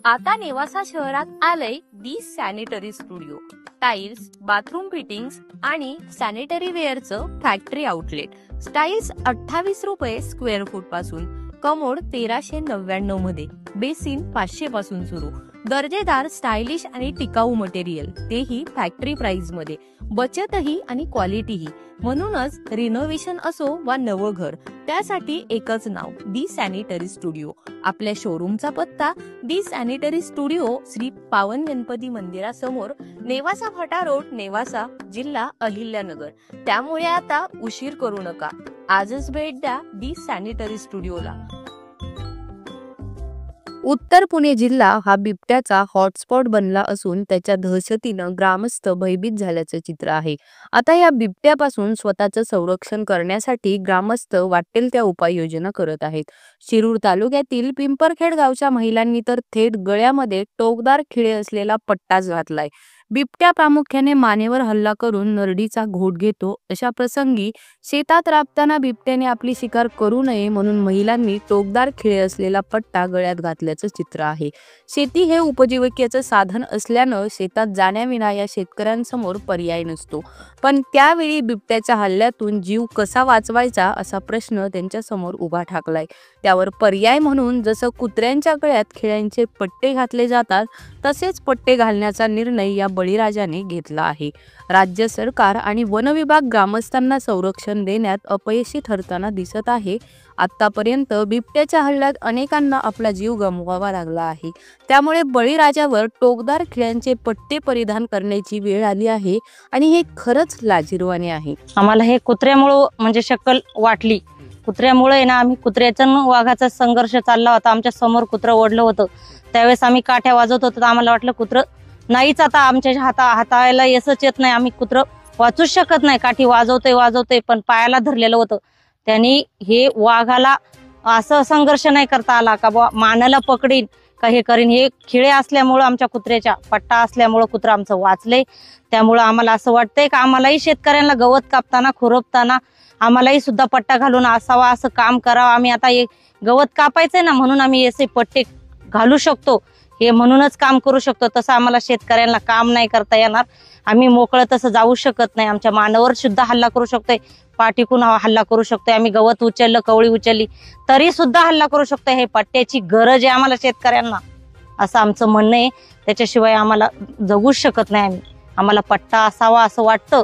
आता नेवासा शहरात आलंय the sanitary studio. Tiles, bathroom fittings आणि सॅनिटरी वेअरचं फॅक्टरी आउटलेट. स्टाइल्स 28 रुपये स्क्वेअर फूट पासून, कमोड 1399 मध्ये, बेसिन 500 पासून सुरू. दर्जेदार, स्टायलिश आणि टिकाऊ मटेरियल, तेही फॅक्टरी प्राइस मध्ये. बचतही आणि क्वालिटीही. म्हणूनच रिनोव्हेशन असो वा नवं घर, त्यासाठी एकच नाव, दी सॅनिटरी स्टुडिओ. आपल्या शोरूमचा पत्ता दी सॅनिटरी स्टुडिओ, श्री पावन गणपती मंदिरासमोर, नेवासा फाटा रोड, नेवासा, जिल्हा अहिल्यानगर. त्यामुळे आता उशीर करू नका, आजच भेट द्या दी सॅनिटरी स्टुडिओला. उत्तर पुणे जिल्हा हा बिबट्याचा हॉटस्पॉट बनला असून त्याच्या दहशतीनं ग्रामस्थ भयभीत झाल्याचं चित्र आहे. आता या बिबट्यापासून स्वतःचं संरक्षण करण्यासाठी ग्रामस्थ वाटेल त्या उपाययोजना करत आहेत. शिरूर तालुक्यातील पिंपरखेड गावच्या महिलांनी तर थेट गळ्यामध्ये टोकदार खिळे असलेला पट्टाच घातलाय. बिबट्या प्रामुख्याने मानेवर हल्ला करून नरडीचा घोट घेतो. अशा प्रसंगी शेतात राबताना बिबट्याने आपली शिकार करू नये म्हणून महिलांनी टोकदार खिळे असलेला पट्टा गळ्यात घातल्याचं चित्र आहे. शेती हे उपजीविकेचं साधन असल्यानं शेतात जाण्याविना या शेतकऱ्यांसमोर पर्याय नसतो. पण त्यावेळी बिबट्याच्या हल्ल्यातून जीव कसा वाचवायचा असा प्रश्न त्यांच्या समोर उभा ठाकलाय. त्यावर पर्याय म्हणून जसं कुत्र्यांच्या गळ्यात खिळ्यांचे पट्टे घातले जातात तसेच पट्टे घालण्याचा निर्णय या बळीराजाने घेतला आहे. राज्य सरकार आणि वन विभाग ग्रामस्थांना संरक्षण देण्यात अपयशी ठरताना दिसत आहे. आतापर्यंत बिबट्याच्या हल्ल्यात अनेकांना आपला जीव गमवावा लागला आहे. त्यामुळे बळीराजावर टोकदार खिळ्यांचे पट्टे परिधान करण्याची वेळ आली आहे आणि हे खरंच लाजिरवाणे आहे. आम्हाला हे कुत्र्यामुळे म्हणजे शक्कल वाटली. कुत्र्यामुळे ना आम्ही कुत्र्याचा वाघाचा संघर्ष चालला होता. आमच्या समोर कुत्रं ओढलं होतं. त्यावेळेस आम्ही काठ्या वाजवत होतो. आम्हाला वाटलं कुत्रं नाहीच आता आमच्या हाताळायला यसच येत नाही, आम्ही कुत्रं वाचूच शकत नाही. काठी वाजवतोय पण पायाला धरलेलं होतं. त्यांनी हे वाघाला असं संघर्ष नाही करता आला का बा मानाला पकडीन का हे करीन. हे खिळे असल्यामुळं, आमच्या कुत्र्याच्या पट्टा असल्यामुळं कुत्रं आमचं वाचलंय. त्यामुळं आम्हाला असं वाटतंय का आम्हालाही शेतकऱ्यांना गवत कापताना, खुरपताना आम्हालाही सुद्धा पट्टा घालून असावा, असं काम करावं. आम्ही आता हे गवत कापायचंय ना म्हणून आम्ही असे पट्टे घालू शकतो, हे म्हणूनच काम करू शकतो. तसं आम्हाला शेतकऱ्यांना काम नाही करता येणार. आम्ही मोकळं तसं जाऊ शकत नाही. आमच्या मानावर सुद्धा हल्ला करू शकतोय, पाठीकून हल्ला करू शकतोय. आम्ही गवत उचललं, कवळी उचलली तरी सुद्धा हल्ला करू शकतोय. हे पट्ट्याची गरज आहे आम्हाला शेतकऱ्यांना, असं आमचं म्हणणं आहे. त्याच्याशिवाय आम्हाला जगूच शकत नाही आम्ही. आम्हाला पट्टा असावा असं वाटतं.